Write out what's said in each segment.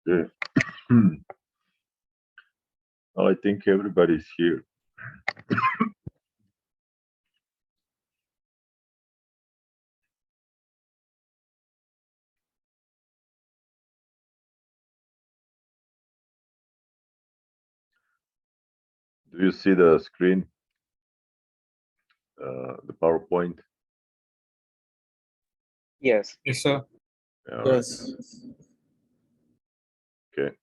Yeah. Well, I think everybody's here. Do you see the screen, the PowerPoint? Yes. Yes, sir. All right. Yes. Okay.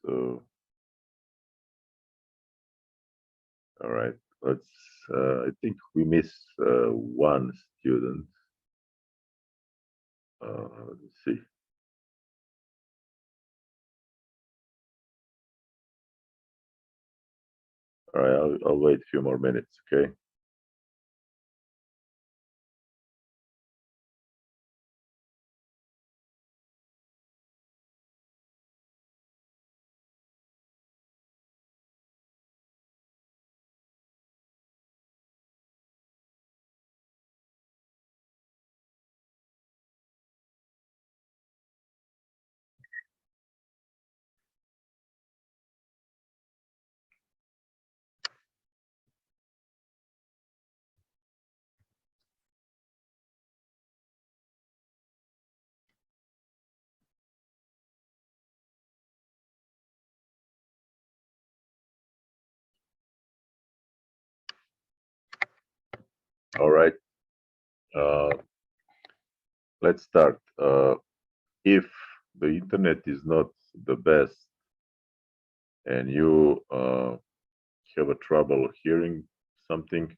So, all right. Let's. I think we missed one student. Let's see. All right. I'll wait a few more minutes. Okay. All right. Uh, let's start. If the internet is not the best and you have a trouble hearing something,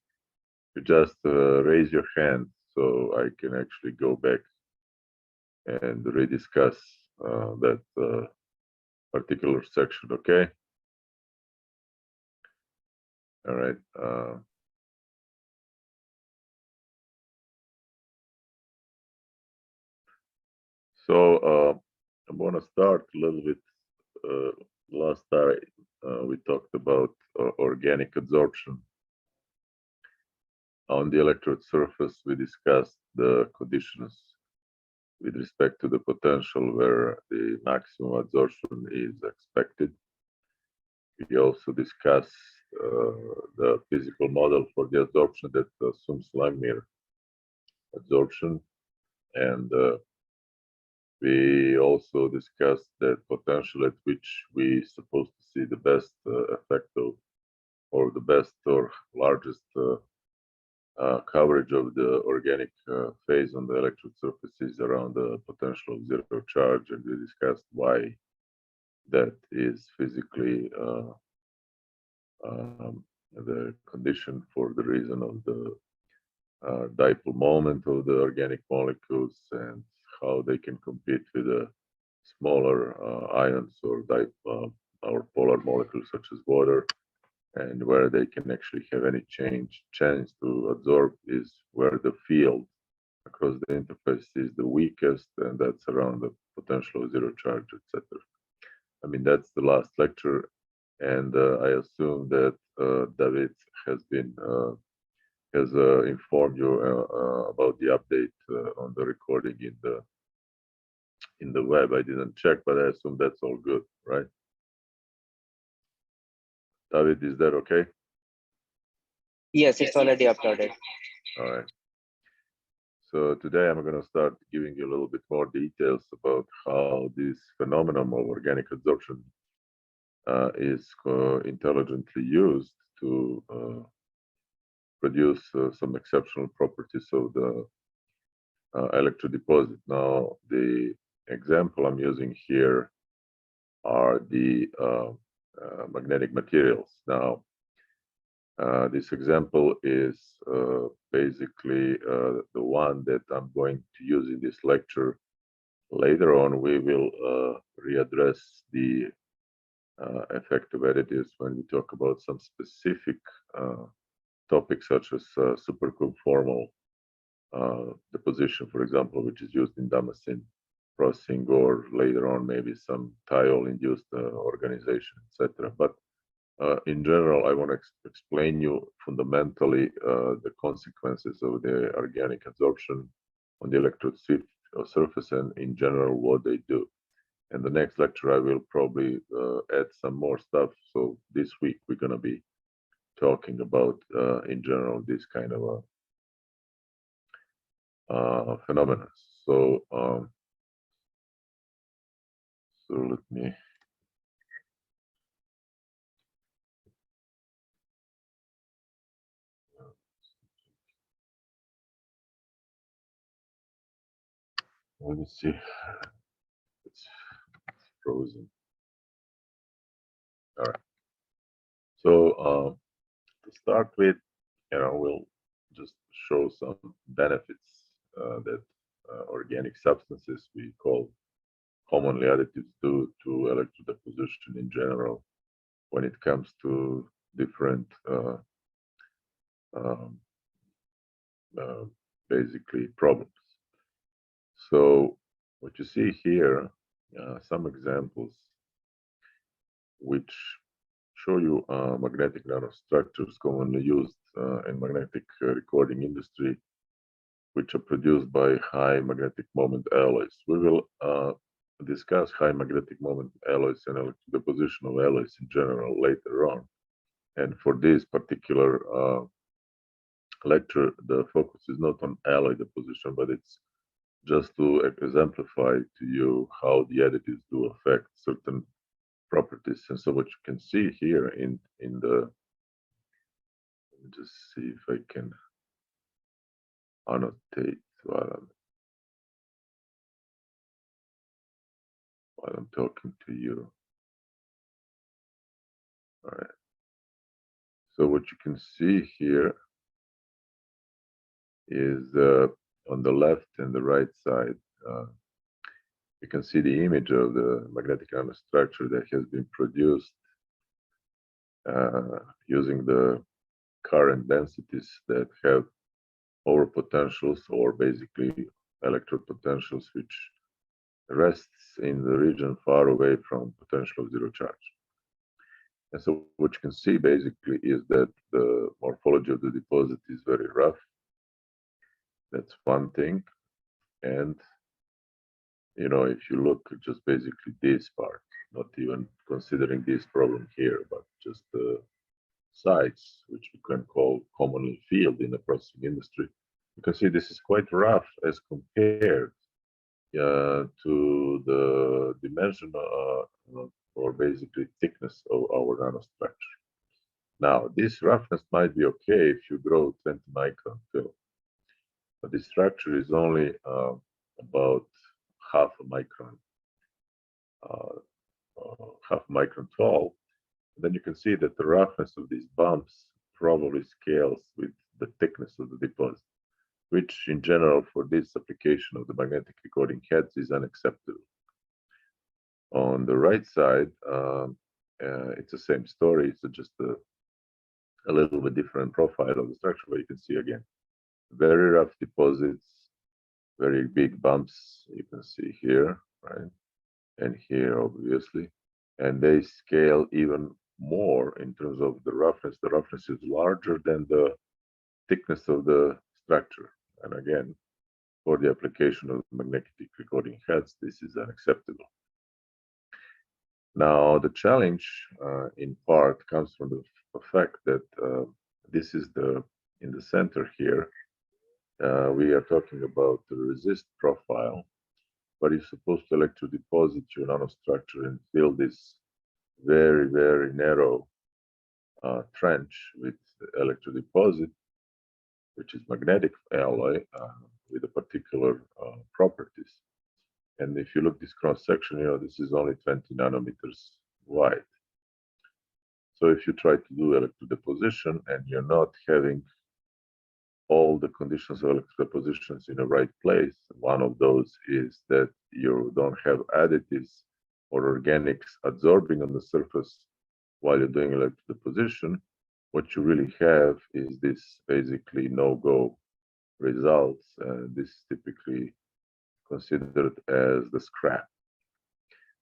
you just raise your hand so I can actually go back and rediscuss that particular section. Okay. All right. So I'm going to start a little bit. Last time we talked about organic adsorption. On the electrode surface, we discussed the conditions with respect to the potential where the maximum adsorption is expected. We also discussed the physical model for the adsorption that assumes Langmuir adsorption, and we also discussed the potential at which we supposed to see the best effect of, or the best or largest coverage of the organic phase on the electrode surfaces around the potential of zero charge, and we discussed why that is physically the condition for the reason of the dipole moment of the organic molecules and how they can compete with the smaller ions or polar molecules such as water, and where they can actually have any chance to adsorb is where the field across the interface is the weakest, and that's around the potential of zero charge, etc. I mean, that's the last lecture, and I assume that David has informed you about the update on the recording in the web. I didn't check, but I assume that's all good, right? David, is that okay? Yes, it's already uploaded. All right. So today I'm going to start giving you a little bit more details about how this phenomenon of organic adsorption is intelligently used to produce some exceptional properties of the electrodeposit. Now, the example I'm using here are the magnetic materials. Now, this example is basically the one that I'm going to use in this lecture. Later on, we will readdress the effect of additives when we talk about some specific topics such as superconformal deposition, for example, which is used in damascene processing, or later on maybe some thiol-induced organization, etc. But in general, I want to explain you fundamentally the consequences of the organic adsorption on the electrode surface, and in general what they do. And the next lecture, I will probably add some more stuff. So this week we're going to be talking about, in general, this kind of phenomena. So, so let me see. It's frozen. All right. So to start with, we'll just show some benefits that organic substances we call commonly additives do to electrodeposition in general when it comes to different um, uh, basically problems. So what you see here, some examples which show you magnetic nanostructures commonly used in magnetic recording industry, which are produced by high magnetic moment alloys. We will discuss high magnetic moment alloys and deposition of alloys in general later on. And for this particular lecture, the focus is not on alloy deposition, but it's just to exemplify to you how the additives do affect certain properties. And so what you can see here in the, let me just see if I can annotate while I'm talking to you. All right. So what you can see here is on the left and the right side, you can see the image of the magnetic nanostructure that has been produced using the current densities that have overpotentials, or basically electrode potentials, which rests in the region far away from potential of zero charge. And so what you can see basically is that the morphology of the deposit is very rough. That's one thing. And if you look at just basically this part, not even considering this problem here, but just the sides, which we can call commonly field in the processing industry, you can see this is quite rough as compared to the dimension or basically thickness of our nanostructure. Now, this roughness might be okay if you grow 20 micron film, but the structure is only about half a micron, uh, half micron tall. Then you can see that the roughness of these bumps probably scales with the thickness of the deposit, which in general for this application of the magnetic recording heads is unacceptable. On the right side, it's the same story. It's just a little bit different profile of the structure, but you can see again, very rough deposits, very big bumps you can see here, right? And here, obviously. And they scale even more in terms of the roughness. The roughness is larger than the thickness of the structure. And again, for the application of magnetic recording heads, this is unacceptable. Now, the challenge in part comes from the fact that this is in the center here, we are talking about the resist profile, but you're supposed to electrodeposit your nanostructure and fill this very, very narrow trench with electrodeposit, which is magnetic alloy with a particular properties. And if you look this cross section, this is only 20 nanometers wide. So if you try to do electrodeposition and you're not having all the conditions of electrodepositions in the right place, one of those is that you don't have additives or organics adsorbing on the surface while you're doing electrodeposition. What you really have is this basically no-go results, and this is typically considered as the scrap,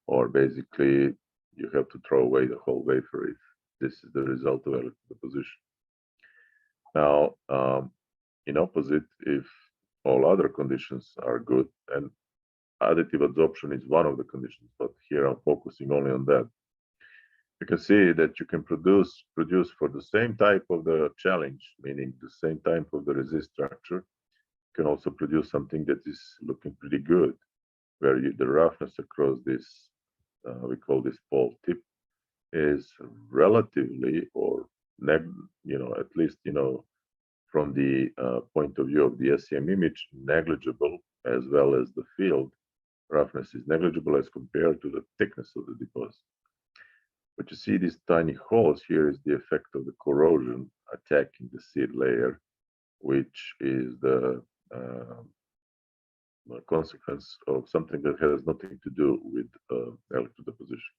or basically you have to throw away the whole wafer if this is the result of electric deposition. Now, in opposite, if all other conditions are good, and additive adsorption is one of the conditions, but here I'm focusing only on that. You can see that you can produce for the same type of the challenge, meaning the same type of the resist structure. You can also produce something that is looking pretty good, where the roughness across this, we call this pole tip, is relatively, or at least from the point of view of the SEM image, negligible, as well as the field roughness is negligible as compared to the thickness of the deposit. But you see these tiny holes here is the effect of the corrosion attacking the seed layer, which is the consequence of something that has nothing to do with electrodeposition.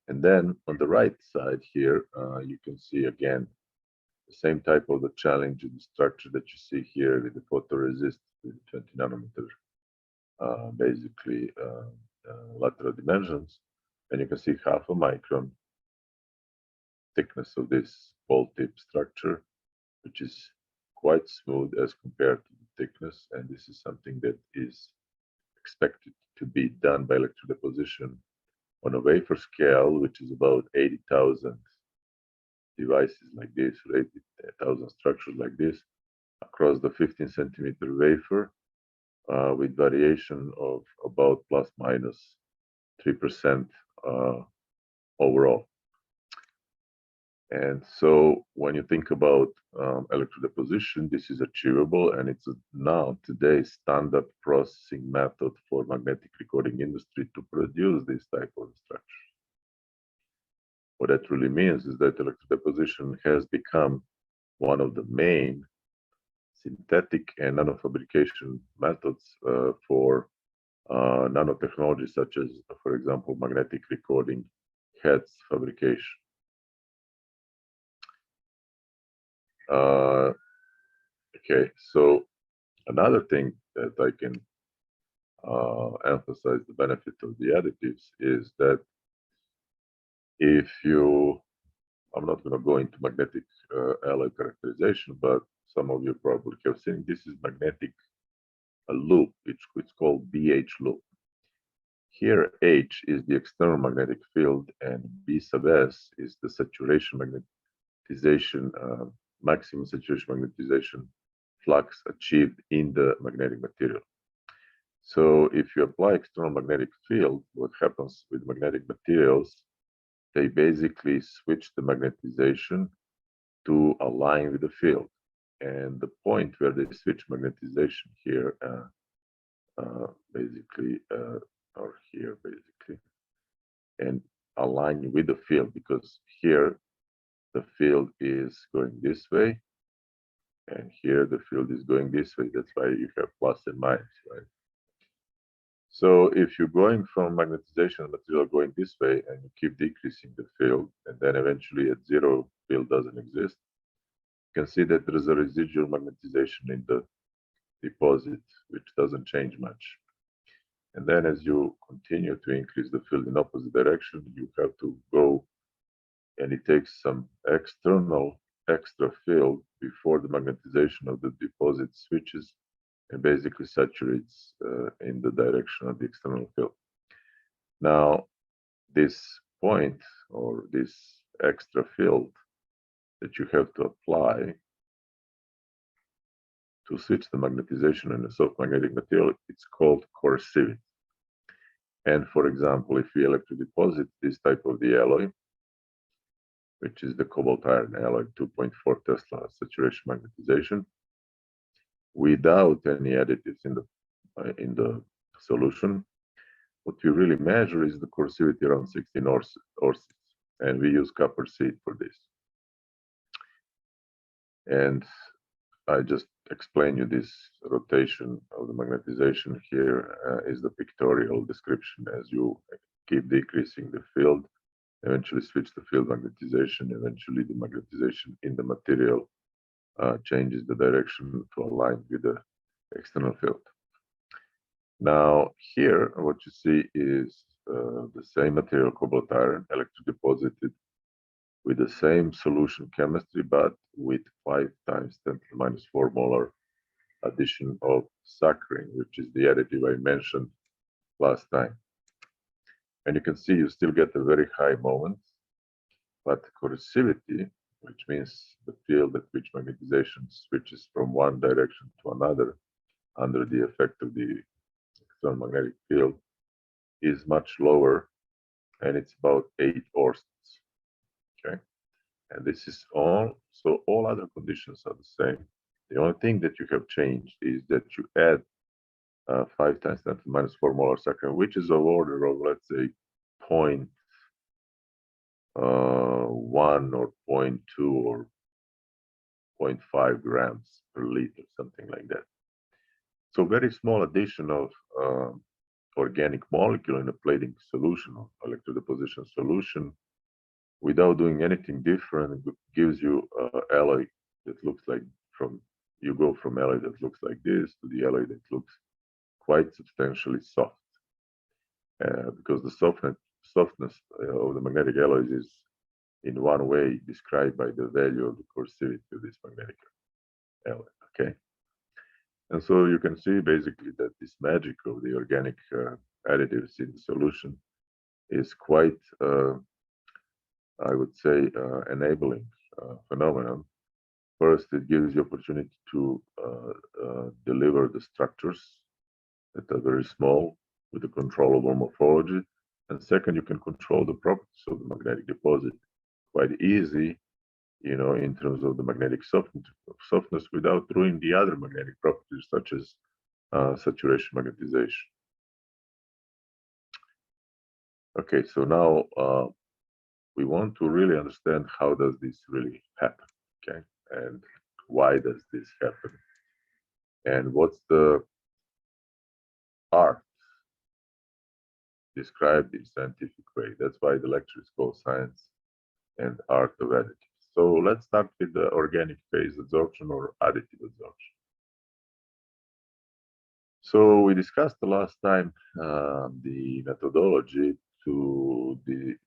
And then on the right side here, you can see again the same type of the challenge in the structure that you see here with the photoresist with 20 nanometer, basically lateral dimensions. And you can see half a micron thickness of this pole tip structure, which is quite smooth as compared to the thickness. And this is something that is expected to be done by electrodeposition on a wafer scale, which is about 80,000 devices like this, or 80,000 structures like this, across the 15 centimeter wafer, with variation of about plus minus 3% overall. And so when you think about electrodeposition, this is achievable, and it's now today's standard processing method for magnetic recording industry to produce this type of structure. What that really means is that electrodeposition has become one of the main synthetic and nanofabrication methods for nanotechnology, such as, for example, magnetic recording heads fabrication. Okay, so another thing that I can emphasize the benefit of the additives is that if you, I'm not going to go into magnetic alloy characterization, but some of you probably have seen this is magnetic loop. It's called BH loop. Here H is the external magnetic field and B sub S is the saturation magnetization, maximum saturation magnetization flux achieved in the magnetic material. So if you apply external magnetic field, what happens with magnetic materials, they basically switch the magnetization to align with the field. And the point where they switch magnetization here, basically, or here basically, and align with the field, because here the field is going this way, and here the field is going this way. That's why you have plus and minus, right? So if you're going from magnetization material going this way and you keep decreasing the field, and then eventually at zero field doesn't exist, you can see that there is a residual magnetization in the deposit, which doesn't change much. And then as you continue to increase the field in opposite direction, you have to go, and it takes some extra field before the magnetization of the deposit switches and basically saturates in the direction of the external field. Now, this point or this extra field that you have to apply to switch the magnetization in a soft magnetic material, it's called coercivity. And for example, if we electrodeposit this type of the alloy, which is the cobalt iron alloy 2.4 Tesla saturation magnetization, without any additives in the solution, what we really measure is the coercivity around 16 oercids, and we use copper seed for this. And I just explain you this rotation of the magnetization. Here is the pictorial description. As you keep decreasing the field, eventually switch the field magnetization, eventually the magnetization in the material changes the direction to align with the external field. Now here, what you see is the same material, cobalt iron, electrodeposited with the same solution chemistry, but with 5 times 10 to the minus 4 molar addition of saccharin, which is the additive I mentioned last time. And you can see you still get a very high moment, but corrosivity, which means the field at which magnetization switches from one direction to another under the effect of the external magnetic field, is much lower, and it's about 8 oersteds. Okay, and this is all. So all other conditions are the same. The only thing that you have changed is that you add 5 times 10 to the minus 4 molar saccharin, which is of order of, let's say, 0.1 or 0.2 or 0.5 grams per liter, something like that. So very small addition of organic molecule in a plating solution or electrodeposition solution without doing anything different gives you alloy that looks like you go from alloy that looks like this to the alloy that looks quite substantially soft, because the softness of the magnetic alloys is in one way described by the value of the corrosivity of this magnetic alloy. Okay, and so you can see basically that this magic of the organic additives in the solution is quite, I would say, enabling phenomenon. First, it gives you opportunity to deliver the structures that are very small with a controllable morphology. And second, you can control the properties of the magnetic deposit quite easy, in terms of the magnetic softness without ruining the other magnetic properties such as saturation magnetization. Okay, so now we want to really understand how does this really happen, okay, and why does this happen, and what's the art described in scientific way. That's why the lecture is called Science and Art of Additives. So let's start with the organic phase adsorption or additive adsorption. So we discussed the last time the methodology to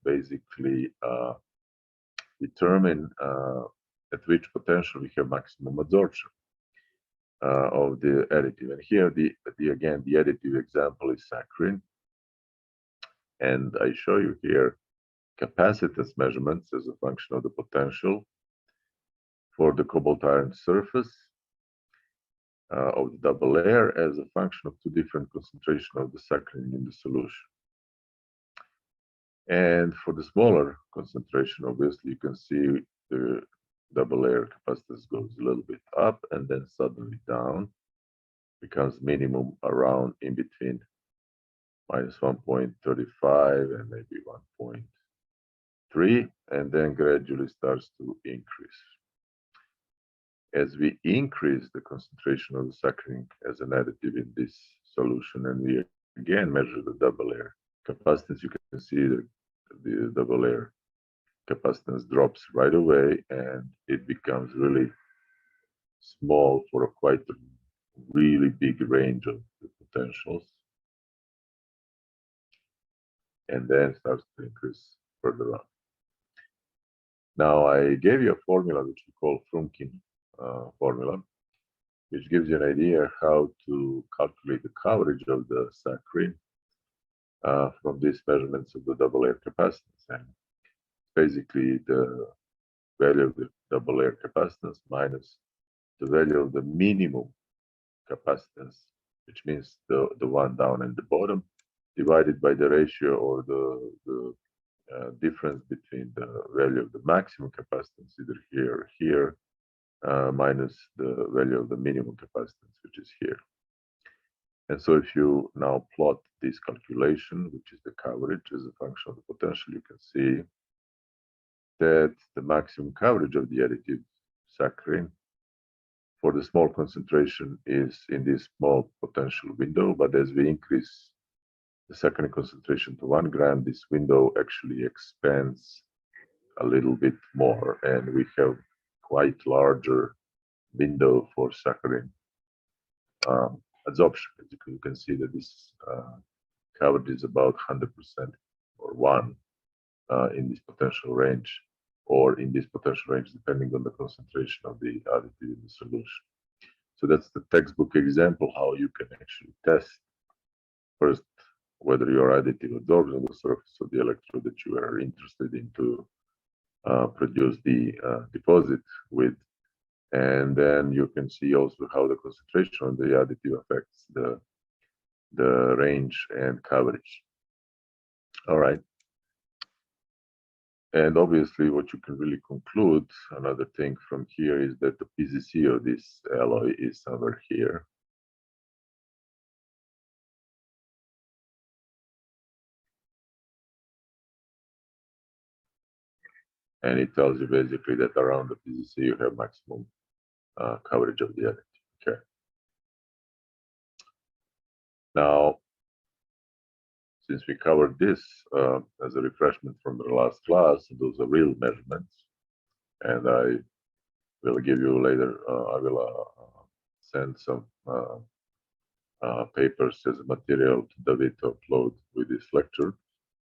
basically determine at which potential we have maximum adsorption of the additive. And here, again, the additive example is saccharin. And I show you here capacitance measurements as a function of the potential for the cobalt iron surface of the double layer as a function of 2 different concentrations of the saccharin in the solution. And for the smaller concentration, obviously, you can see the double layer capacitance goes a little bit up and then suddenly down, becomes minimum around in between minus 1.35 and maybe 1.3, and then gradually starts to increase. As we increase the concentration of the saccharin as an additive in this solution, and we again measure the double layer capacitance, you can see the double layer capacitance drops right away, and it becomes really small for a quite really big range of the potentials, and then starts to increase further on. Now, I gave you a formula which we call Frumkin formula, which gives you an idea how to calculate the coverage of the saccharin from these measurements of the double layer capacitance. And basically the value of the double layer capacitance minus the value of the minimum capacitance, which means the one down and the bottom, divided by the ratio or the difference between the value of the maximum capacitance, either here or here, minus the value of the minimum capacitance, which is here. And so if you now plot this calculation, which is the coverage as a function of the potential, you can see that the maximum coverage of the additive saccharin for the small concentration is in this small potential window, but as we increase the saccharin concentration to 1 gram, this window actually expands a little bit more, and we have quite larger window for saccharin adsorption. Basically, you can see that this coverage is about 100% or 1 in this potential range, or in this potential range, depending on the concentration of the additive in the solution. So that's the textbook example how you can actually test first whether your additive absorbs on the surface of the electrode that you are interested in to produce the deposit with. And then you can see also how the concentration of the additive affects the range and coverage. All right. And obviously, what you can really conclude, another thing from here, is that the PZC of this alloy is somewhere here. And it tells you basically that around the PZC you have maximum coverage of the additive. Okay. Now, since we covered this as a refreshment from the last class, those are real measurements, and I will give you later. I will send some papers as a material to David to upload with this lecture.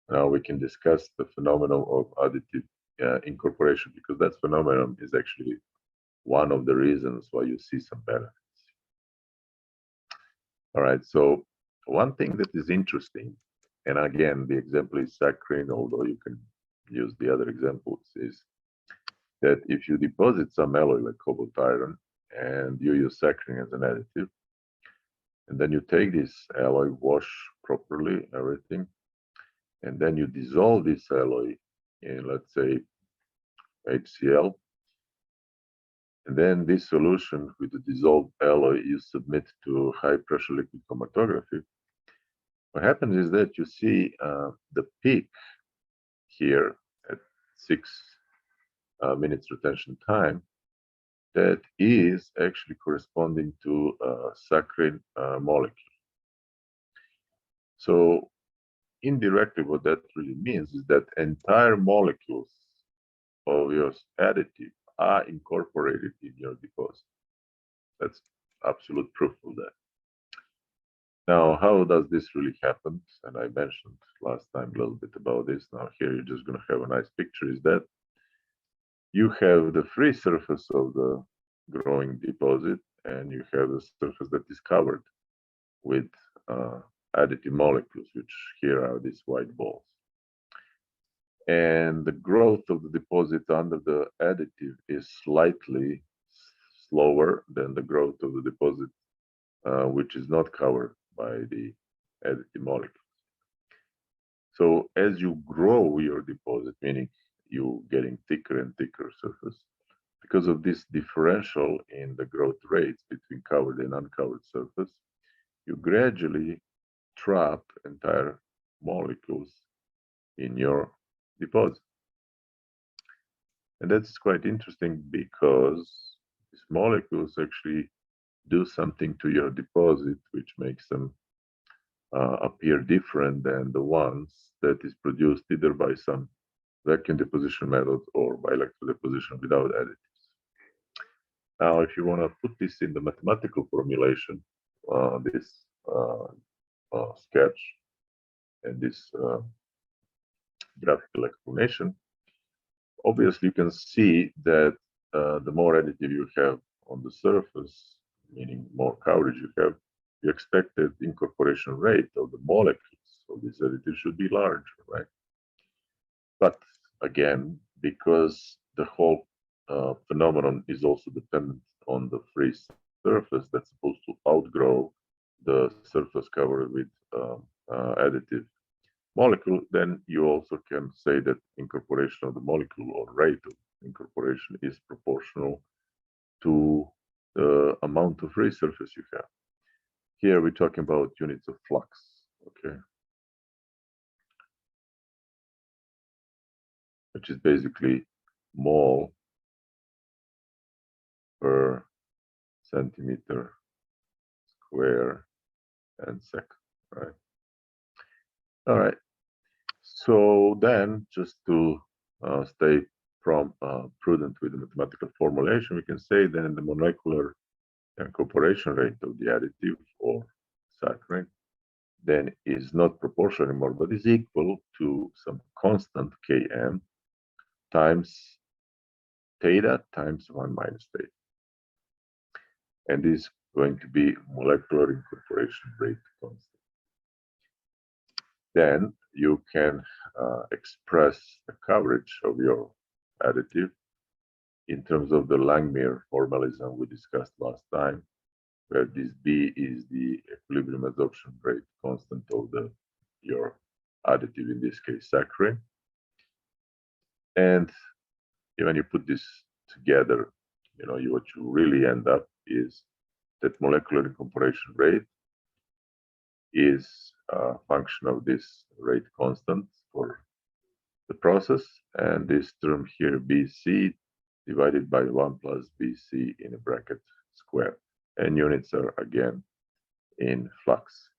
Now we can discuss the phenomenon of additive incorporation, because that phenomenon is actually one of the reasons why you see some benefits. All right, so one thing that is interesting, and again, the example is saccharin, although you can use the other examples, is that if you deposit some alloy like cobalt iron and you use saccharin as an additive, and then you take this alloy, wash properly everything, and then you dissolve this alloy in, let's say, HCl, and then this solution with the dissolved alloy you submit to high pressure liquid chromatography. What happens is that you see the peak here at 6 minutes retention time that is actually corresponding to a saccharin molecule. So indirectly, what that really means is that entire molecules of your additive are incorporated in your deposit. That's absolute proof of that. Now, how does this really happen? And I mentioned last time a little bit about this. Now here you're just going to have a nice picture, is that you have the free surface of the growing deposit, and you have the surface that is covered with additive molecules, which here are these white balls. And the growth of the deposit under the additive is slightly slower than the growth of the deposit which is not covered by the additive molecule. So as you grow your deposit, meaning you getting thicker and thicker surface, because of this differential in the growth rates between covered and uncovered surface, you gradually trap entire molecules in your deposit. And that's quite interesting because these molecules actually do something to your deposit which makes them appear different than the ones that is produced either by some vacuum deposition method or by electrodeposition without additives. Now, if you want to put this in the mathematical formulation, this sketch and this graphical explanation, obviously you can see that the more additive you have on the surface, meaning more coverage you have, the expected incorporation rate of the molecules of this additive should be larger, right? But again, because the whole phenomenon is also dependent on the free surface that's supposed to outgrow the surface covered with additive molecule, then you also can say that incorporation of the molecule or rate of incorporation is proportional to the amount of free surface you have. Here we're talking about units of flux, okay, which is basically mole per centimeter square and second, right? All right. So then, just to stay prudent with the mathematical formulation, we can say then the molecular incorporation rate of the additive or saccharin then is not proportional anymore, but is equal to some constant Km times theta times 1 minus theta. And this is going to be molecular incorporation rate constant. Then you can express the coverage of your additive in terms of the Langmuir formalism we discussed last time, where this B is the equilibrium absorption rate constant of your additive, in this case saccharin. And when you put this together, what you really end up is that molecular incorporation rate is a function of this rate constant for the process, and this term here BC divided by 1 plus BC in a bracket square, and units are again in flux.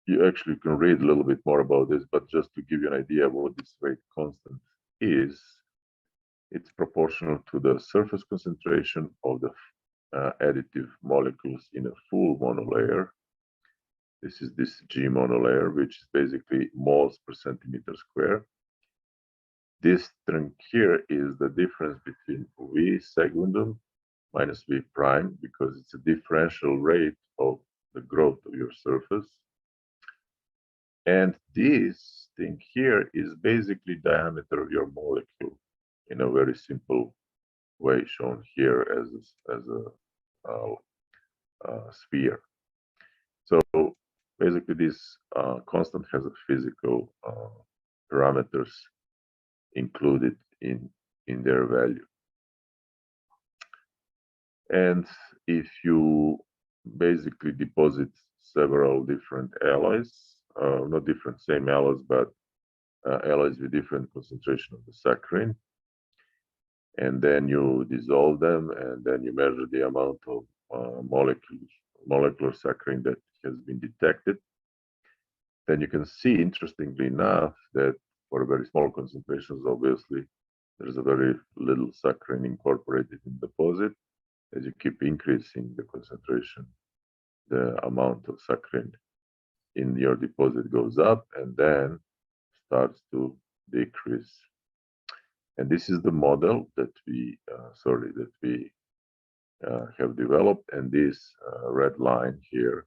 You actually can read a little bit more about this, but just to give you an idea of what this rate constant is, it's proportional to the surface concentration of the additive molecules in a full monolayer. This is this G monolayer, which is basically moles per centimeter square. This term here is the difference between V segundum minus V prime, because it's a differential rate of the growth of your surface. And this thing here is basically diameter of your molecule in a very simple way, shown here as a sphere. So basically this constant has a physical parameters included in their value. And if you basically deposit several different alloys, not different, same alloys, but alloys with different concentration of the saccharin, and then you dissolve them, and then you measure the amount of molecular saccharin that has been detected, then you can see, interestingly enough, that for very small concentrations, obviously, there's a very little saccharin incorporated in the deposit. As you keep increasing the concentration, the amount of saccharin in your deposit goes up and then starts to decrease. And this is the model that we have developed. And this red line here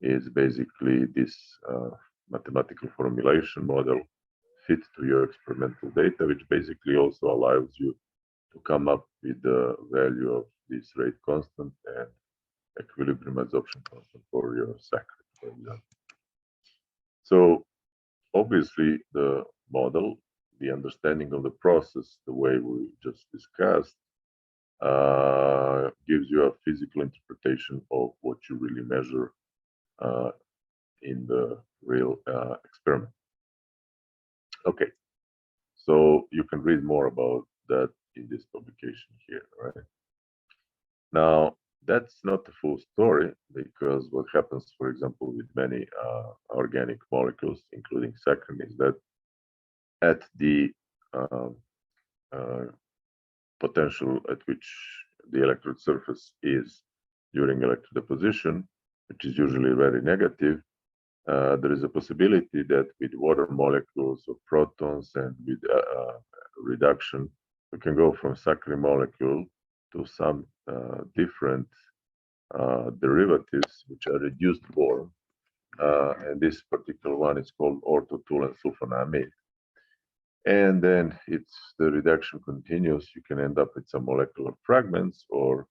is basically this mathematical formulation model fit to your experimental data, which basically also allows you to come up with the value of this rate constant and equilibrium absorption constant for your saccharin, for example. So obviously the model, the understanding of the process, the way we just discussed, gives you a physical interpretation of what you really measure in the real experiment. Okay, so you can read more about that in this publication here, right? Now, that's not the full story, because what happens, for example, with many organic molecules, including saccharin, is that at the potential at which the electrode surface is during electrodeposition, which is usually very negative, there is a possibility that with water molecules or protons and with reduction, we can go from saccharin molecule to some different derivatives which are reduced form, and this particular one is called orthotoluene sulfonamide. And then the reduction continues. You can end up with some molecular fragments, or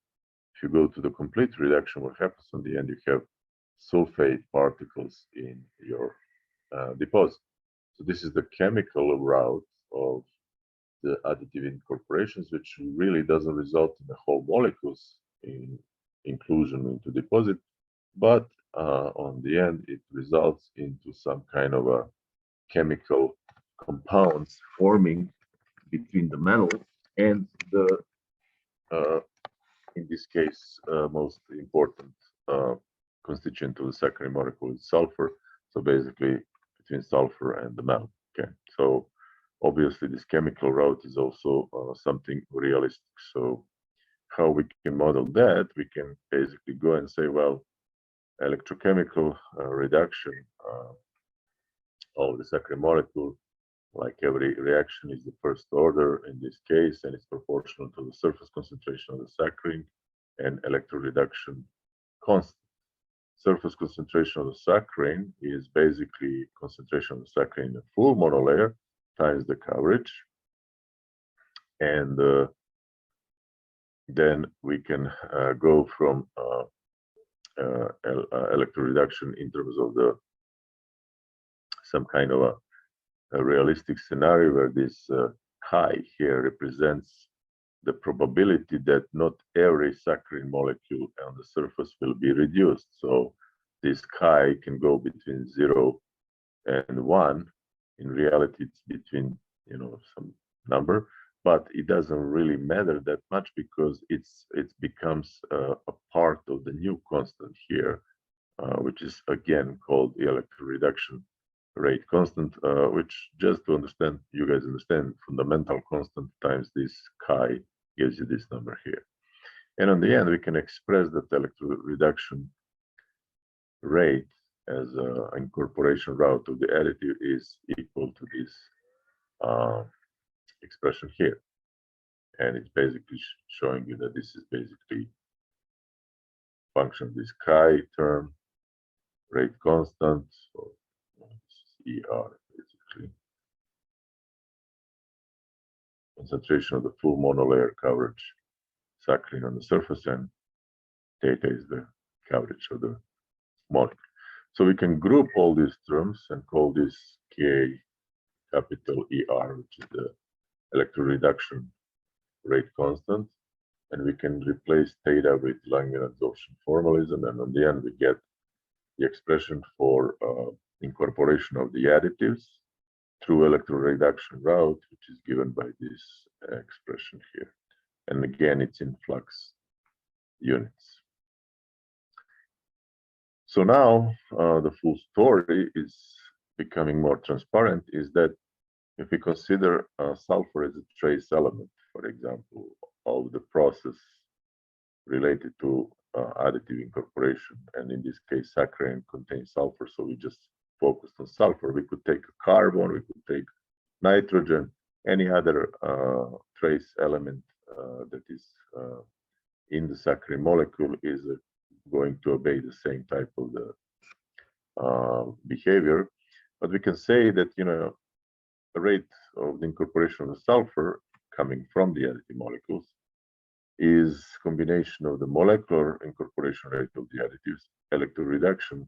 if you go to the complete reduction, what happens in the end, you have sulfate particles in your deposit. So this is the chemical route of the additive incorporations, which really doesn't result in the whole molecules in inclusion into deposit, but on the end, it results into some kind of a chemical compounds forming between the metal and the, in this case, most important constituent of the saccharin molecule is sulfur. So basically, between sulfur and the metal. Okay, so obviously this chemical route is also something realistic. So how we can model that, we can basically go and say, well, electrochemical reduction of the saccharine molecule, like every reaction, is the first order in this case, and it's proportional to the surface concentration of the saccharine and electroreduction constant. Surface concentration of the saccharine is basically concentration of the saccharine in the full monolayer times the coverage, and then we can go from electroreduction in terms of the some kind of a realistic scenario where this chi here represents the probability that not every saccharine molecule on the surface will be reduced. So this chi can go between 0 and 1. In reality, it's between, some number, but it doesn't really matter that much because it becomes a part of the new constant here, which is again called the electroreduction rate constant, which, just to understand, you guys understand, fundamental constant times this chi gives you this number here. And on the end, we can express that electroreduction rate as an incorporation route of the additive is equal to this expression here. And it's basically showing you that this is basically function of this chi term, rate constant, so this is ER basically. Concentration of the full monolayer coverage saccharine on the surface, and theta is the coverage of the molecule. So we can group all these terms and call this K capital ER, which is the electroreduction rate constant, and we can replace theta with Langmuir adsorption formalism, and on the end we get the expression for incorporation of the additives through electroreduction route, which is given by this expression here. And again, it's in flux units. So now the full story is becoming more transparent, is that if we consider sulfur as a trace element, for example, of the process related to additive incorporation, and in this case, saccharine contains sulfur, so we just focused on sulfur. We could take a carbon, we could take nitrogen, any other trace element that is in the saccharine molecule is going to obey the same type of the behavior. But we can say that, the rate of the incorporation of the sulfur coming from the additive molecules is combination of the molecular incorporation rate of the additives, electroreduction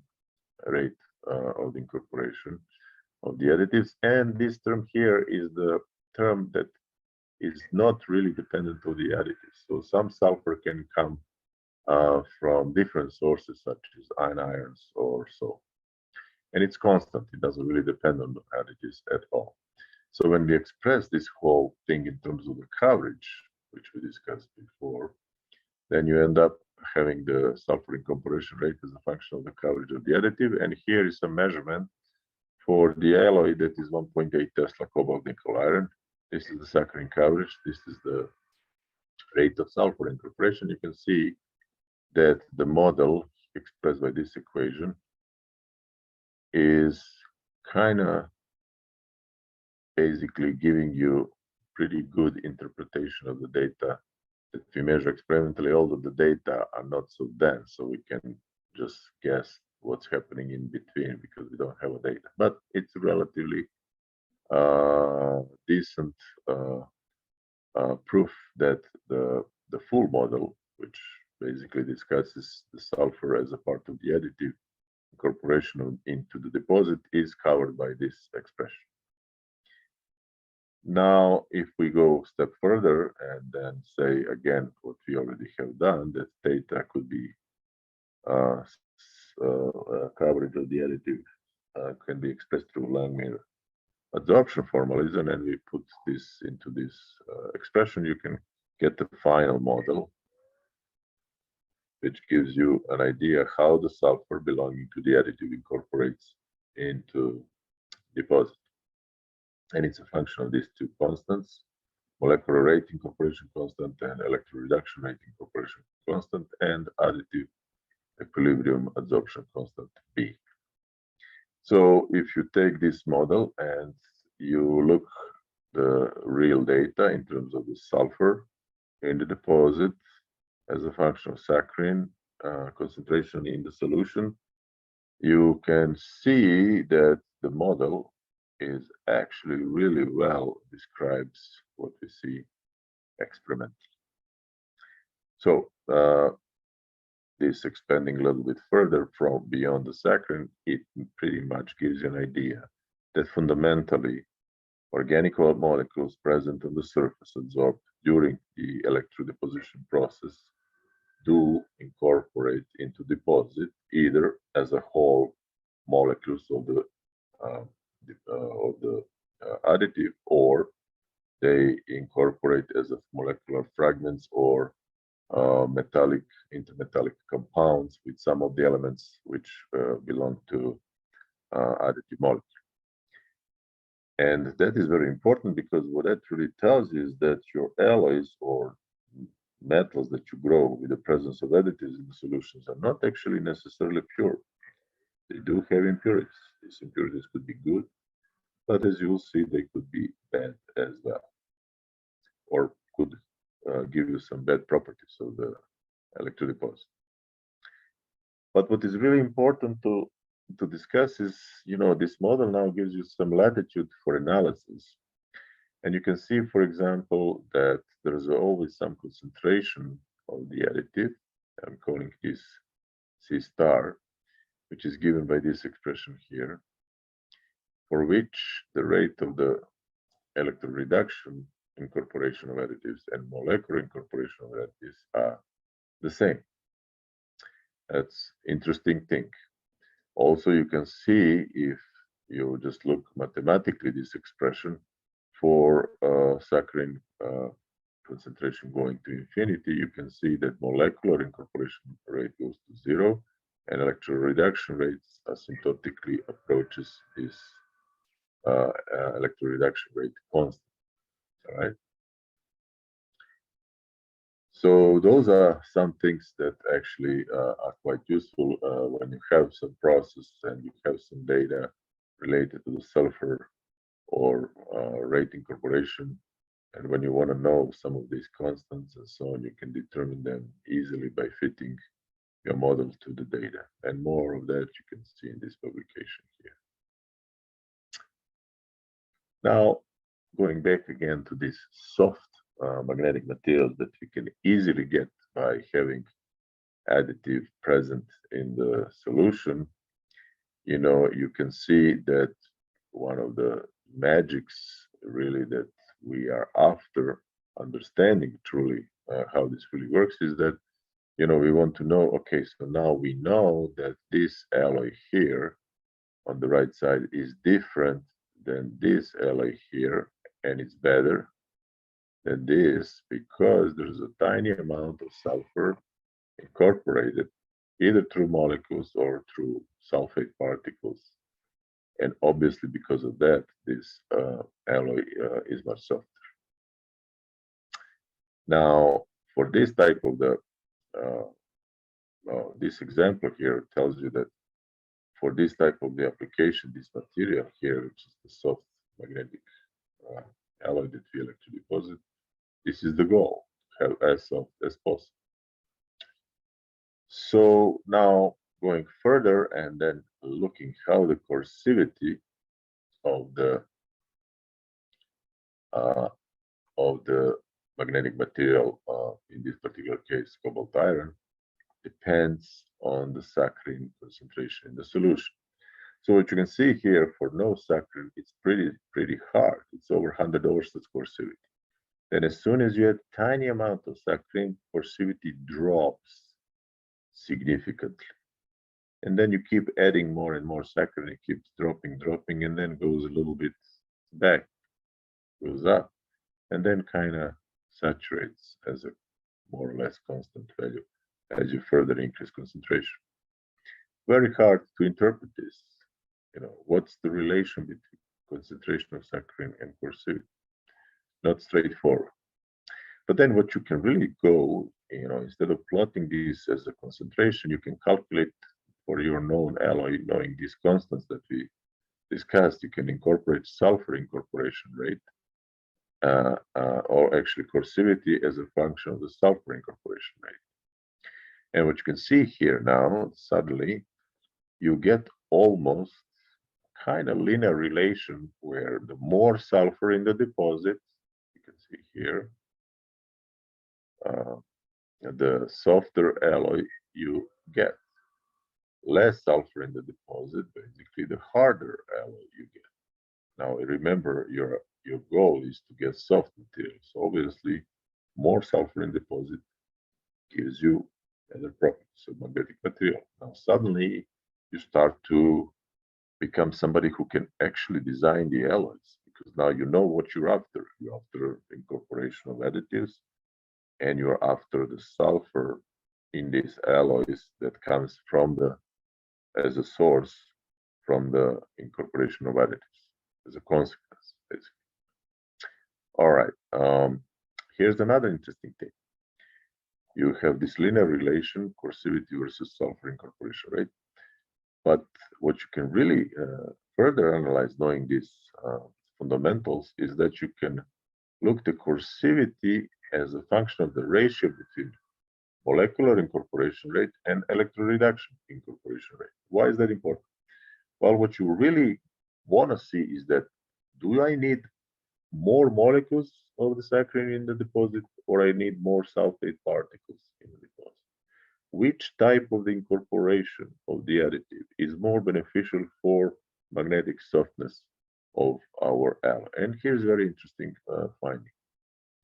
rate of the incorporation of the additives, and this term here is the term that is not really dependent on the additives. So some sulfur can come from different sources such as irons or so, and it's constant. It doesn't really depend on the additives at all. So when we express this whole thing in terms of the coverage, which we discussed before, then you end up having the sulfur incorporation rate as a function of the coverage of the additive. And here is a measurement for the alloy that is 1.8 Tesla cobalt nickel iron. This is the saccharine coverage. This is the rate of sulfur incorporation. You can see that the model expressed by this equation is kind of basically giving you pretty good interpretation of the data that we measure experimentally, although the data are not so dense, so we can just guess what's happening in between because we don't have a data. But it's relatively decent proof that the full model, which basically discusses the sulfur as a part of the additive incorporation into the deposit, is covered by this expression. Now, if we go a step further and then say again what we already have done, that theta could be coverage of the additive can be expressed through Langmuir adsorption formalism, and we put this into this expression, you can get the final model, which gives you an idea how the sulfur belonging to the additive incorporates into deposit. And it's a function of these two constants, molecular rate incorporation constant and electroreduction rate incorporation constant, and additive equilibrium adsorption constant B. So if you take this model and you look the real data in terms of the sulfur in the deposit as a function of saccharin concentration in the solution, you can see that the model is actually really well describes what we see experimentally. So this expanding a little bit further from beyond the saccharin, it pretty much gives you an idea that fundamentally organic molecules present on the surface absorbed during the electrodeposition process do incorporate into deposit either as a whole molecules of the additive, or they incorporate as a molecular fragments or metallic intermetallic compounds with some of the elements which belong to additive molecule. And that is very important because what that really tells you is that your alloys or metals that you grow with the presence of additives in the solutions are not actually necessarily pure. They do have impurities. These impurities could be good, but as you'll see, they could be bad as well, or could give you some bad properties of the electrodeposit. But what is really important to discuss is, this model now gives you some latitude for analysis. And you can see, for example, that there's always some concentration of the additive. I'm calling this C star, which is given by this expression here, for which the rate of the electroreduction incorporation of additives and molecular incorporation of additives are the same. That's interesting thing. Also, you can see if you just look mathematically this expression for saccharin concentration going to infinity, you can see that molecular incorporation rate goes to 0 and electroreduction rates asymptotically approaches this electroreduction rate constant. All right. So those are some things that actually are quite useful when you have some process and you have some data related to the sulfur or rate incorporation. And when you want to know some of these constants and so on, you can determine them easily by fitting your model to the data. And more of that you can see in this publication here. Now, going back again to this soft magnetic materials that you can easily get by having additive present in the solution, you can see that one of the magics really that we are after understanding truly how this really works is that we want to know, okay, so now we know that this alloy here on the right side is different than this alloy here, and it's better than this because there's a tiny amount of sulfur incorporated either through molecules or through sulfate particles. And obviously because of that, this alloy is much softer. Now, for this type of this example here tells you that for this type of the application, this material here, which is the soft magnetic alloy that we electrodeposit, this is the goal, have as soft as possible. So now going further and then looking how the coercivity of the magnetic material, in this particular case cobalt iron, depends on the saccharin concentration in the solution. So what you can see here for no saccharin, it's pretty hard. It's over 100 Overstats coercivity. Then as soon as you add tiny amount of saccharin, coercivity drops significantly. And then you keep adding more and more saccharin, it keeps dropping, and then goes a little bit back, goes up, and then kind of saturates as a more or less constant value as you further increase concentration. Very hard to interpret this. What's the relation between concentration of saccharin and coercivity. Not straightforward. But then what you can really go, instead of plotting this as a concentration, you can calculate for your known alloy, knowing these constants that we discussed, you can incorporate sulfur incorporation rate, or actually coercivity as a function of the sulfur incorporation rate. And what you can see here now, suddenly, you get almost kind of linear relation where the more sulfur in the deposit, you can see here, the softer alloy you get. Less sulfur in the deposit, basically the harder alloy you get. Now remember, your goal is to get soft material. So obviously, more sulfur in deposit gives you better properties of magnetic material. Now suddenly you start to become somebody who can actually design the alloys, because now you know what you're after. You're after incorporation of additives, and you're after the sulfur in these alloys that comes from the as a source from the incorporation of additives as a consequence, basically. All right. Here's another interesting thing. You have this linear relation, coercivity versus sulfur incorporation rate. But what you can really further analyze, knowing these fundamentals, is that you can look the coercivity as a function of the ratio between molecular incorporation rate and electroreduction incorporation rate. Why is that important? Well, what you really want to see is that, do I need more molecules of the saccharin in the deposit, or I need more sulfate particles in the deposit? Which type of the incorporation of the additive is more beneficial for magnetic softness of our alloy? And here's a very interesting finding.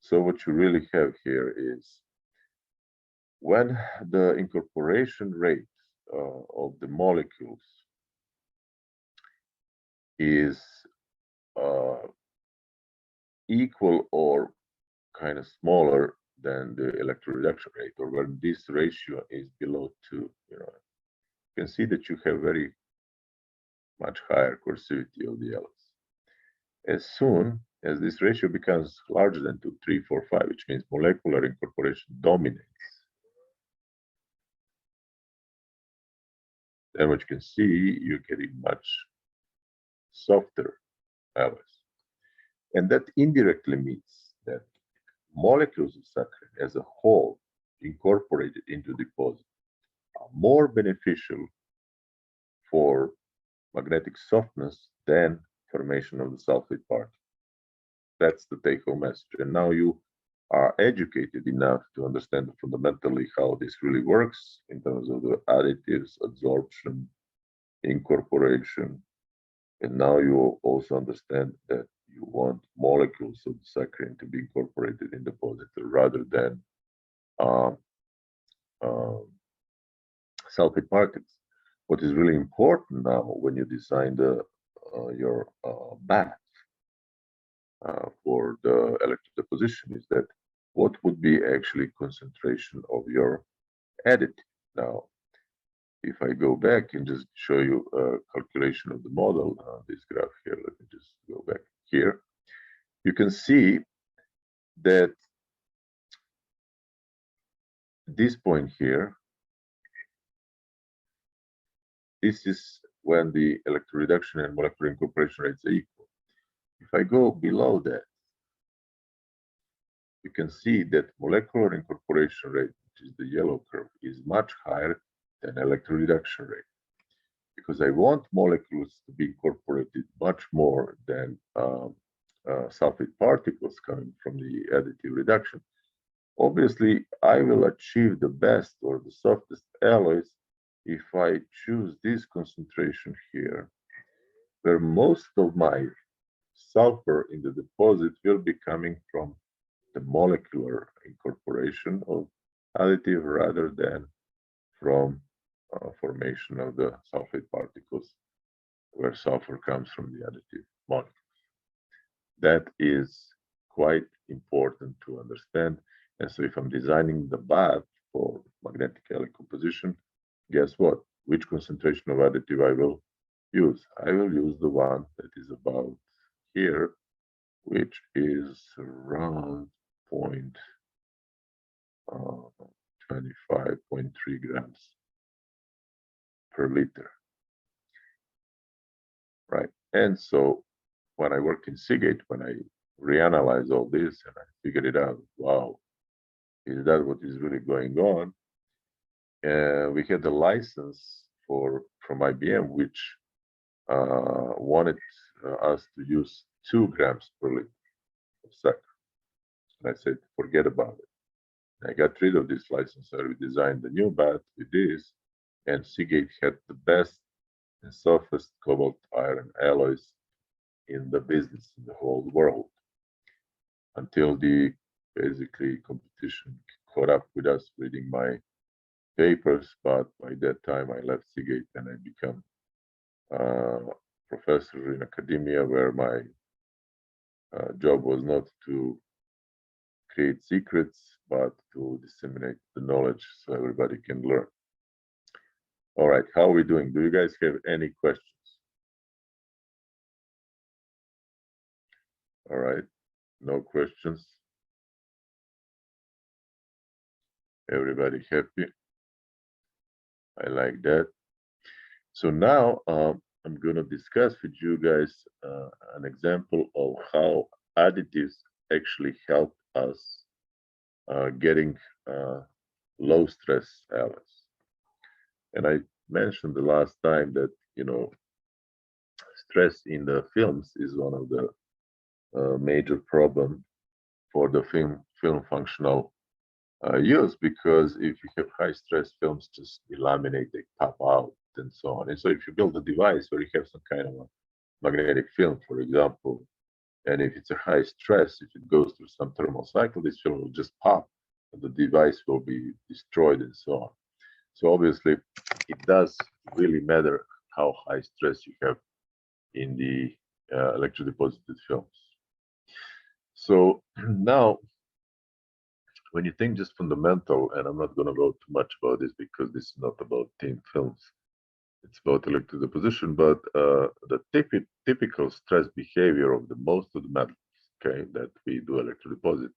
So what you really have here is, when the incorporation rate of the molecules is equal or kind of smaller than the electroreduction rate, or when this ratio is below 2, you can see that you have very much higher coercivity of the alloys. As soon as this ratio becomes larger than 2, 3, 4, 5, which means molecular incorporation dominates, then what you can see, you're getting much softer alloys. And that indirectly means that molecules of saccharin as a whole incorporated into deposit are more beneficial for magnetic softness than formation of the sulfate particle. That's the take-home message. And now you are educated enough to understand fundamentally how this really works in terms of the additives, absorption, incorporation. And now you also understand that you want molecules of the saccharin to be incorporated in the deposit rather than sulfate particles. What is really important now when you design your bath for the electrodeposition is that what would be actually concentration of your additive. Now, if I go back and just show you a calculation of the model, this graph here, let me just go back here. You can see that this point here, this is when the electroreduction and molecular incorporation rates are equal. If I go below that, you can see that molecular incorporation rate, which is the yellow curve, is much higher than electroreduction rate, because I want molecules to be incorporated much more than sulfate particles coming from the additive reduction. Obviously, I will achieve the best or the softest alloys if I choose this concentration here, where most of my sulfur in the deposit will be coming from the molecular incorporation of additive rather than from formation of the sulfate particles, where sulfur comes from the additive molecules. That is quite important to understand. And so if I'm designing the bath for magnetic alloy composition, guess what? Which concentration of additive I will use? I will use the one that is about here, which is around 25.3 grams per liter, right? And so when I worked in Seagate, when I reanalyzed all this and I figured it out, wow, is that what is really going on? We had a license from IBM, which wanted us to use 2 grams per liter of sugar. And I said, forget about it. I got rid of this license. I redesigned the new bat with this, and Seagate had the best and softest cobalt iron alloys in the business in the whole world until the basically competition caught up with us reading my papers. But by that time, I left Seagate and I became a professor in academia, where my job was not to create secrets, but to disseminate the knowledge so everybody can learn. All right, how are we doing? Do you guys have any questions? All right, no questions. Everybody happy? I like that. So now I'm going to discuss with you guys an example of how additives actually help us getting low stress alloys. And I mentioned the last time that, stress in the films is one of the major problem for the film functional use, because if you have high stress films, just delaminate, they pop out and so on. And so if you build a device where you have some kind of a magnetic film, for example, and if it's a high stress, if it goes through some thermal cycle, this film will just pop and the device will be destroyed and so on. So obviously it does really matter how high stress you have in the electrodeposited films. So now, when you think just fundamental, and I'm not going to go too much about this because this is not about thin films, it's about electrodeposition, but the typical stress behavior of the most of the metals, okay, that we do electrodeposit,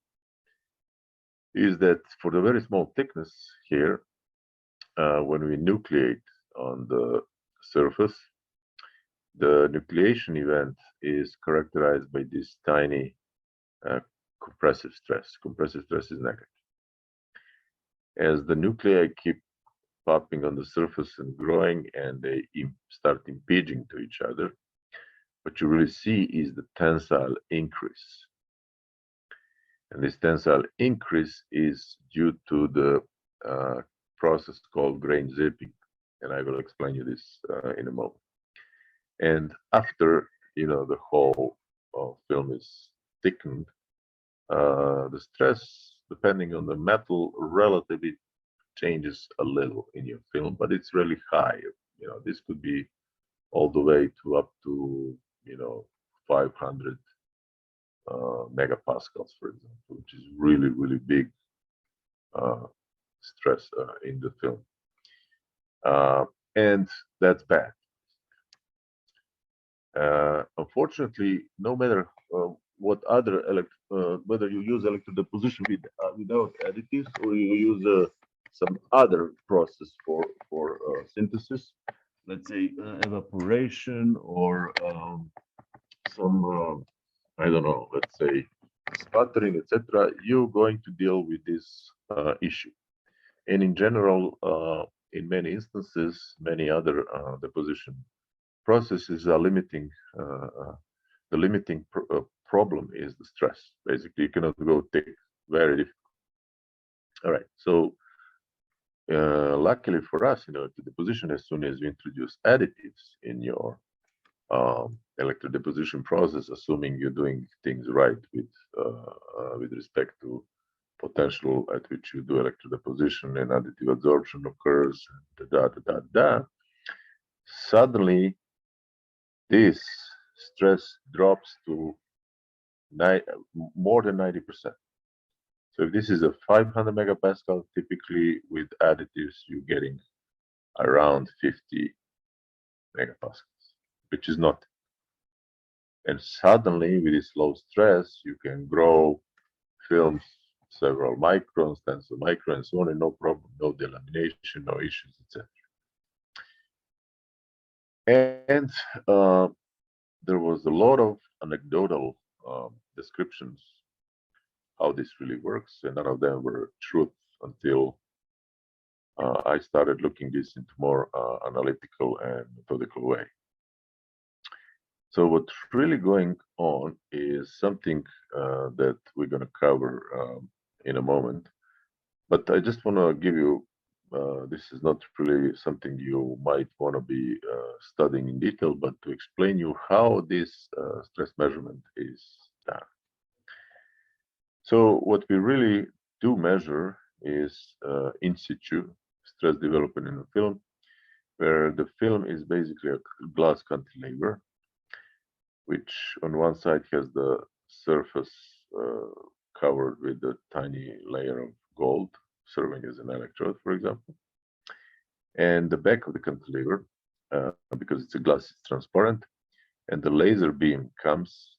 is that for the very small thickness here, when we nucleate on the surface, the nucleation event is characterized by this tiny compressive stress. Compressive stress is negative. As the nuclei keep popping on the surface and growing, and they start impinging to each other, what you really see is the tensile increase. And this tensile increase is due to the process called grain zipping. And I will explain you this in a moment. And after, the whole film is thickened, the stress, depending on the metal, relatively changes a little in your film, but it's really high. This could be all the way to up to 500 megapascals, for example, which is really, really big stress in the film, and that's bad. Unfortunately, no matter what other whether you use electrodeposition without additives, or you use some other process for synthesis, let's say evaporation, or some I don't know, let's say sputtering, etc., you're going to deal with this issue. And in general, in many instances, many other deposition processes are limiting. The limiting problem is the stress. Basically, you cannot go thick. Very difficult. All right. So luckily for us, the deposition, as soon as you introduce additives in your electrodeposition process, assuming you're doing things right with respect to potential at which you do electrodeposition and additive absorption occurs, suddenly this stress drops to more than 90%. So if this is a 500 megapascal, typically with additives, you're getting around 50 megapascals, which is not. And suddenly, with this low stress, you can grow films several microns, tens of microns, and so on, and no problem, no delamination, no issues, etc. And there was a lot of anecdotal descriptions how this really works, and none of them were truth until I started looking this into more analytical and methodical way. So what's really going on is something that we're going to cover in a moment. But I just want to give you, this is not really something you might want to be studying in detail, but to explain you how this stress measurement is done. So what we really do measure is in situ stress development in the film, where the film is basically a glass cantilever, which on one side has the surface uh, covered with a tiny layer of gold, serving as an electrode, for example. And the back of the cantilever, because it's a glass, it's transparent, and the laser beam comes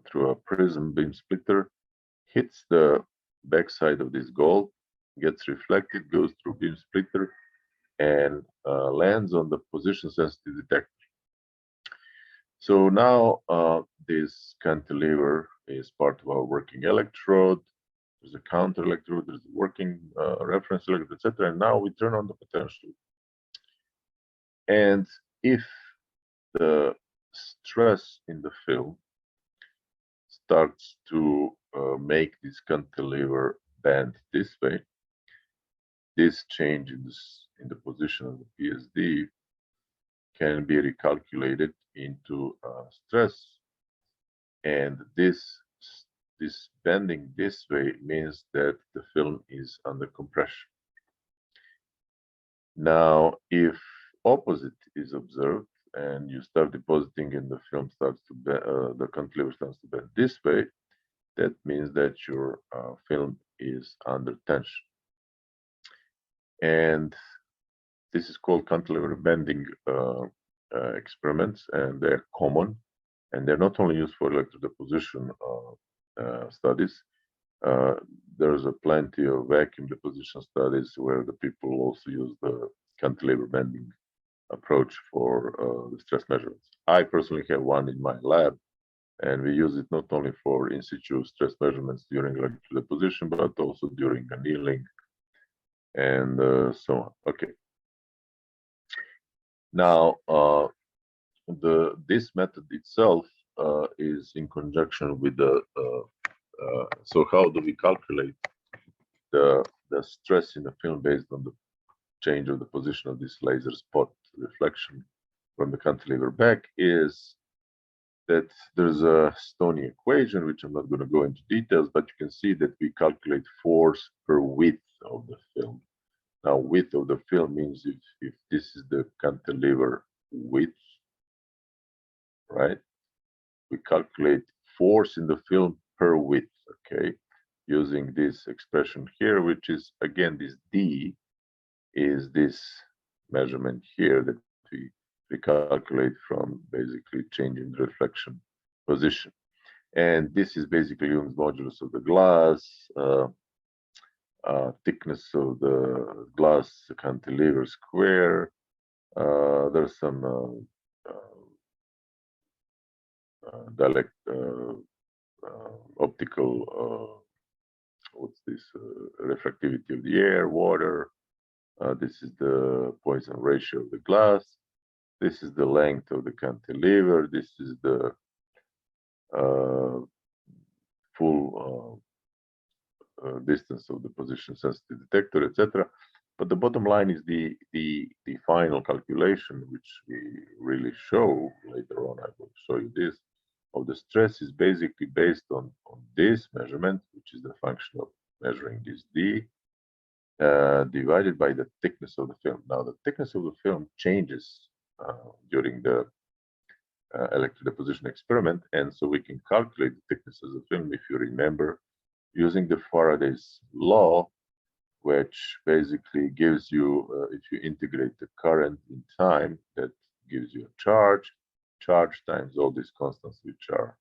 through a prism beam splitter, hits the backside of this gold, gets reflected, goes through beam splitter, and lands on the position sensitive detector. So now this cantilever is part of our working electrode. There's a counter electrode, there's a working reference electrode, etc. And now we turn on the potential. And if the stress in the film starts to make this cantilever bend this way, this change in the position of the PSD can be recalculated into stress, and this bending this way means that the film is under compression. Now, if opposite is observed and you start depositing and the film starts to bend, the cantilever starts to bend this way, that means that your film is under tension. And this is called cantilever bending experiments, and they're common, and they're not only used for electrodeposition studies. Uh, there's a plenty of vacuum deposition studies where the people also use the cantilever bending approach for the stress measurements. I personally have one in my lab, and we use it not only for in situ stress measurements during electrodeposition, but also during annealing and so on. Okay. Now, this method itself is in conjunction with the. So how do we calculate the stress in the film based on the change of the position of this laser spot reflection from the cantilever back? Is that there's a Stony equation, which I'm not going to go into details, but you can see that we calculate force per width of the film. Now, width of the film means if this is the cantilever width, right? We calculate force in the film per width, okay? Using this expression here, which is, again, this D is this measurement here that we calculate from basically changing the reflection position. And this is basically Young's modulus of the glass, thickness of the glass cantilever square. There's some dialect optical what's this refractivity of the air, water. This is the Poisson ratio of the glass. This is the length of the cantilever. This is the full distance of the position sensitive detector, etc. But the bottom line is the final calculation, which we really show later on. I will show you this. Of the stress is basically based on this measurement, which is the function of measuring this D, divided by the thickness of the film. Now, the thickness of the film changes during the electrodeposition experiment, and so we can calculate the thickness of the film, if you remember, using the Faraday's law, which basically gives you, if you integrate the current in time, that gives you a charge. charge times all these constants, which are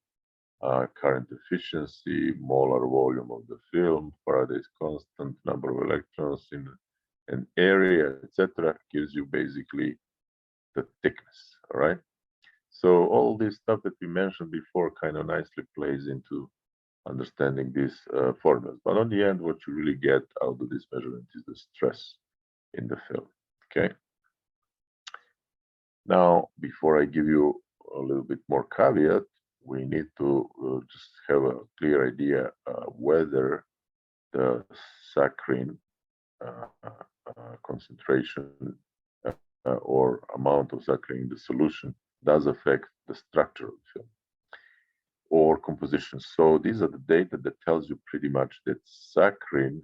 current efficiency, molar volume of the film, Faraday's constant, number of electrons in an area, etc., gives you basically the thickness. All right. So all this stuff that we mentioned before kind of nicely plays into understanding these formulas. But on the end, what you really get out of this measurement is the stress in the film. Okay. Now, before I give you a little bit more caveat, we need to just have a clear idea whether the saccharin concentration or amount of saccharin in the solution does affect the structure of the film or composition. So these are the data that tells you pretty much that saccharin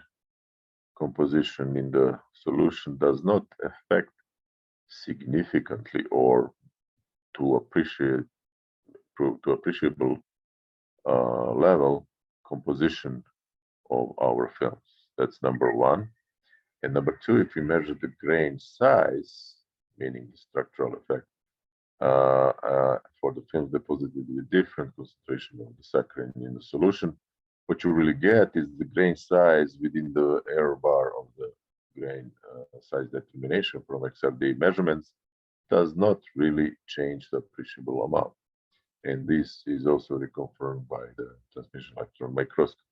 composition in the solution does not affect significantly or to appreciable level composition of our films. That's number one. And number two, if you measure the grain size, meaning the structural effect, for the films deposited with different concentration of the saccharin in the solution, what you really get is the grain size within the error bar of the grain size determination from XRD measurements does not really change the appreciable amount. And this is also reconfirmed by the transmission electron microscopy.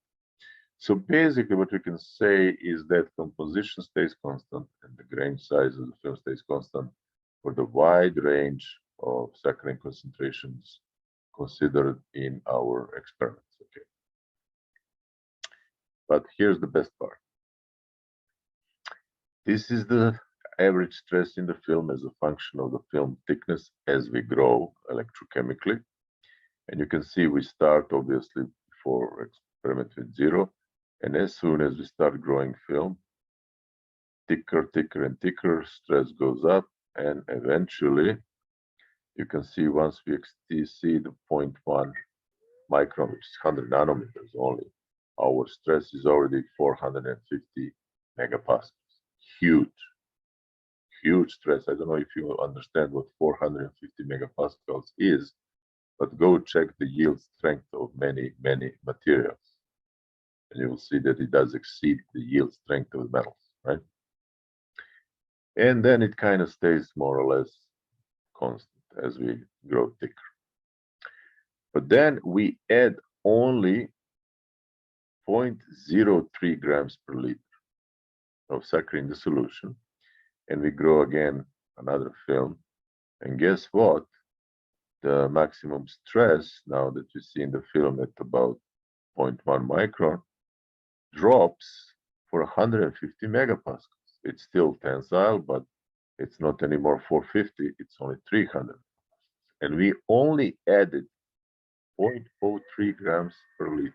So basically what we can say is that composition stays constant and the grain size of the film stays constant for the wide range of saccharin concentrations considered in our experiments. Okay. But here's the best part. This is the average stress in the film as a function of the film thickness as we grow electrochemically. And you can see we start obviously for experiment with 0. And as soon as we start growing film, thicker, thicker, and thicker, stress goes up. And eventually, you can see once we exceed the 0.1 micron, which is 100 nanometers only, our stress is already 450 megapascals. Huge, huge stress. I don't know if you understand what 450 megapascals is, but go check the yield strength of many, many materials. And you will see that it does exceed the yield strength of metals, right? And then it kind of stays more or less constant as we grow thicker. But then we add only 0.03 grams per liter of saccharin in the solution, and we grow again another film. And guess what? The maximum stress now that you see in the film at about 0.1 micron drops for 150 megapascals. It's still tensile, but it's not anymore 450, it's only 300. And we only added 0.03 grams per liter.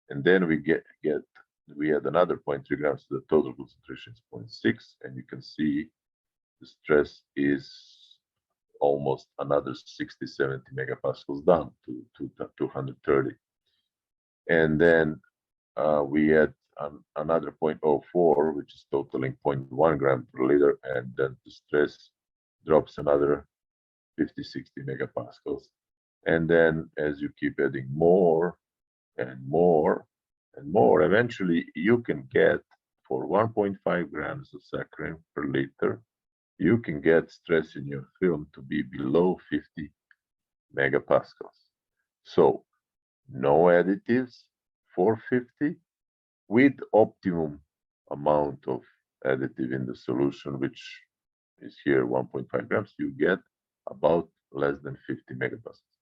And then we add another 0.3 grams to the total concentration is 0.6, and you can see the stress is almost another 60, 70 megapascals down to 230. And then we add another 0.04, which is totaling 0.1 gram per liter, and then the stress drops another 50, 60 megapascals. And then as you keep adding more and more and more, eventually you can get, for 1.5 grams of saccharin per liter, you can get stress in your film to be below 50 megapascals. So no additives, 450, with optimum amount of additive in the solution, which is here 1.5 grams, you get about less than 50 megapascals.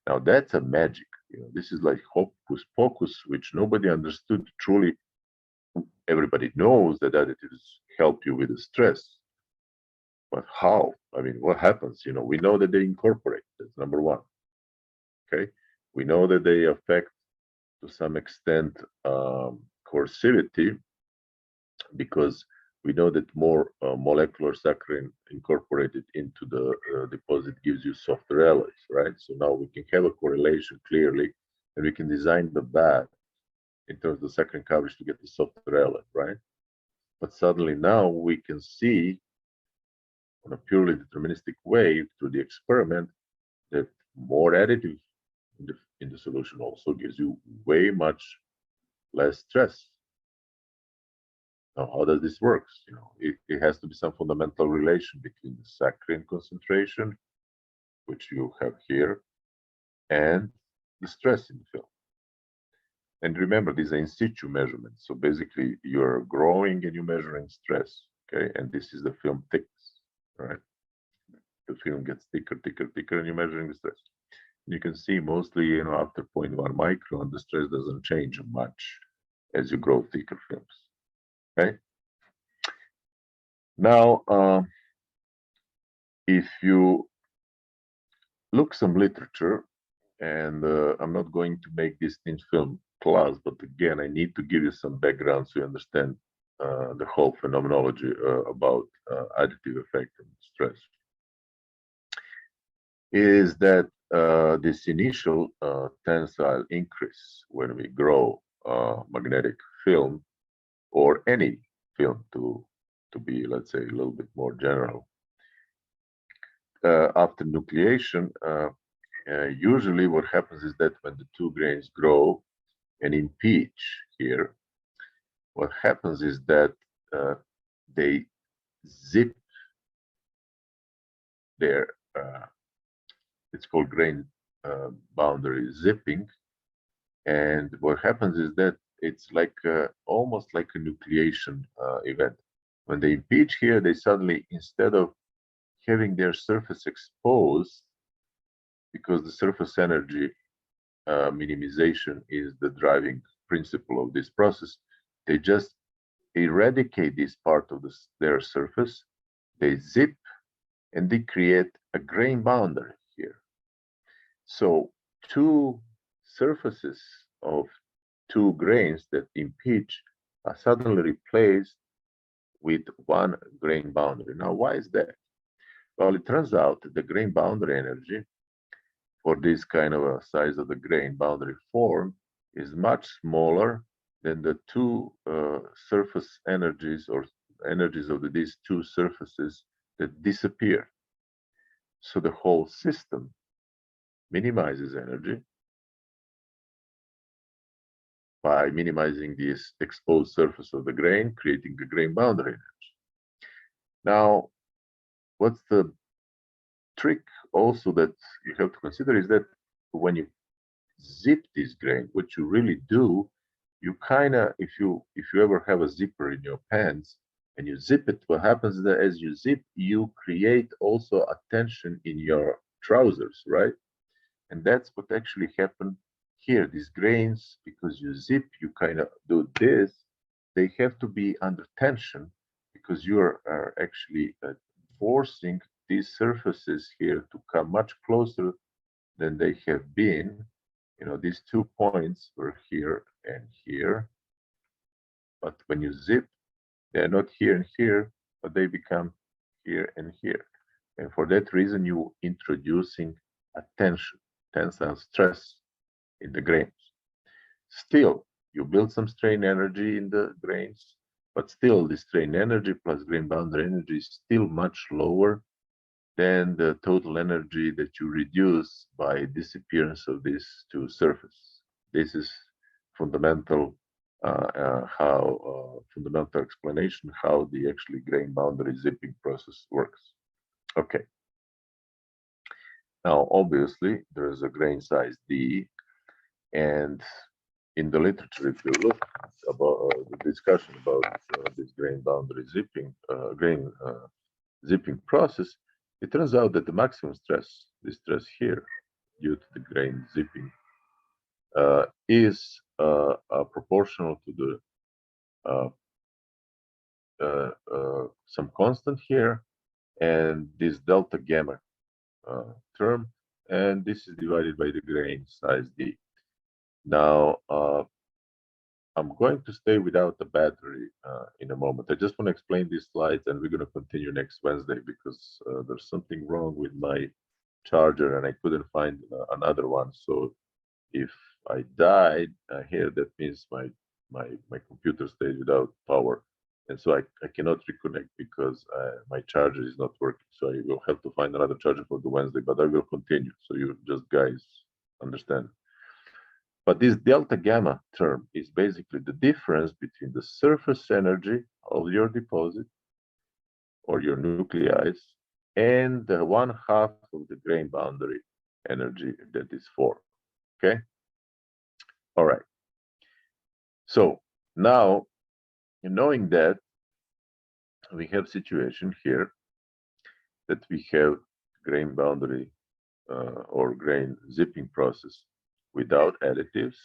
Now that's a magic. This is like hocus pocus, which nobody understood truly. Everybody knows that additives help you with the stress, but how? I mean, what happens? We know that they incorporate. That's number one. Okay, we know that they affect to some extent coercivity, because we know that more molecular saccharin incorporated into the deposit gives you softer alloys, right? So now we can have a correlation clearly, and we can design the bath in terms of saccharin coverage to get the softer alloy, right? But suddenly now we can see on a purely deterministic way through the experiment, that more additive in the solution also gives you way much less stress. Now, how does this work? It has to be some fundamental relation between the saccharine concentration, which you have here, and the stress in the film. And remember, these are in situ measurements. So basically, you're growing and you're measuring stress. Okay, and this is the film thickness. Right, the film gets thicker, thicker, thicker, and you're measuring the stress. You can see mostly, after 0.1 micron, the stress doesn't change much as you grow thicker films. Okay. Now, if you look some literature, and I'm not going to make this thin film class, but again, I need to give you some background so you understand the whole phenomenology about additive effect and stress. Is that this initial tensile increase when we grow magnetic film, or any film to be, let's say, a little bit more general, after nucleation, usually what happens is that when the two grains grow and impinge here, what happens is that they zip their, it's called grain boundary zipping. And what happens is that it's like almost like a nucleation event. When they impinge here, they suddenly, instead of having their surface exposed, because the surface energy minimization is the driving principle of this process, they just eradicate this part of their surface, they zip, and they create a grain boundary here. So two surfaces of two grains that impinge are suddenly replaced with one grain boundary. Now, why is that? Well, it turns out that the grain boundary energy for this kind of a size of the grain boundary form is much smaller than the two surface energies, or energies of these two surfaces that disappear. So the whole system minimizes energy by minimizing this exposed surface of the grain, creating a grain boundary energy. Now, what's the trick also that you have to consider is that when you zip this grain, what you really do, you kind of, if you ever have a zipper in your pants and you zip it, what happens is that as you zip, you create also a tension in your trousers, right? And that's what actually happened here. These grains, because you zip, you kind of do this, they have to be under tension because you are actually forcing these surfaces here to come much closer than they have been. These 2 points were here and here, but when you zip, they're not here and here, but they become here and here. And for that reason, you introducing a tension, tensile stress in the grains. Still, you build some strain energy in the grains, but still the strain energy plus grain boundary energy is still much lower than the total energy that you reduce by disappearance of these two surfaces. This is fundamental fundamental explanation how the actually grain boundary zipping process works. Okay. Now, obviously, there is a grain size D, and in the literature, if you look about the discussion about this grain boundary zipping process, it turns out that the maximum stress, the stress here, due to the grain zipping, is proportional to the some constant here, and this delta gamma term, and this is divided by the grain size D. Now, I'm going to stay without the battery in a moment. I just want to explain these slides, and we're going to continue next Wednesday because there's something wrong with my charger, and I couldn't find another one. So if I died here, that means my computer stays without power. And so I cannot reconnect because my charger is not working. So I will have to find another charger for the Wednesday, but I will continue. So you just guys understand. But this delta gamma term is basically the difference between the surface energy of your deposit or your nuclei and the 1/2 of the grain boundary energy that is formed. Okay? All right. So now, knowing that, we have situation here that we have grain boundary or grain zipping process without additives,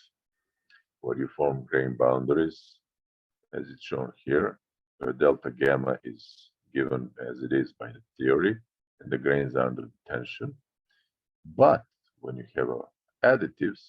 where you form grain boundaries as it's shown here. Delta gamma is given as it is by the theory, and the grains are under tension. But when you have additives,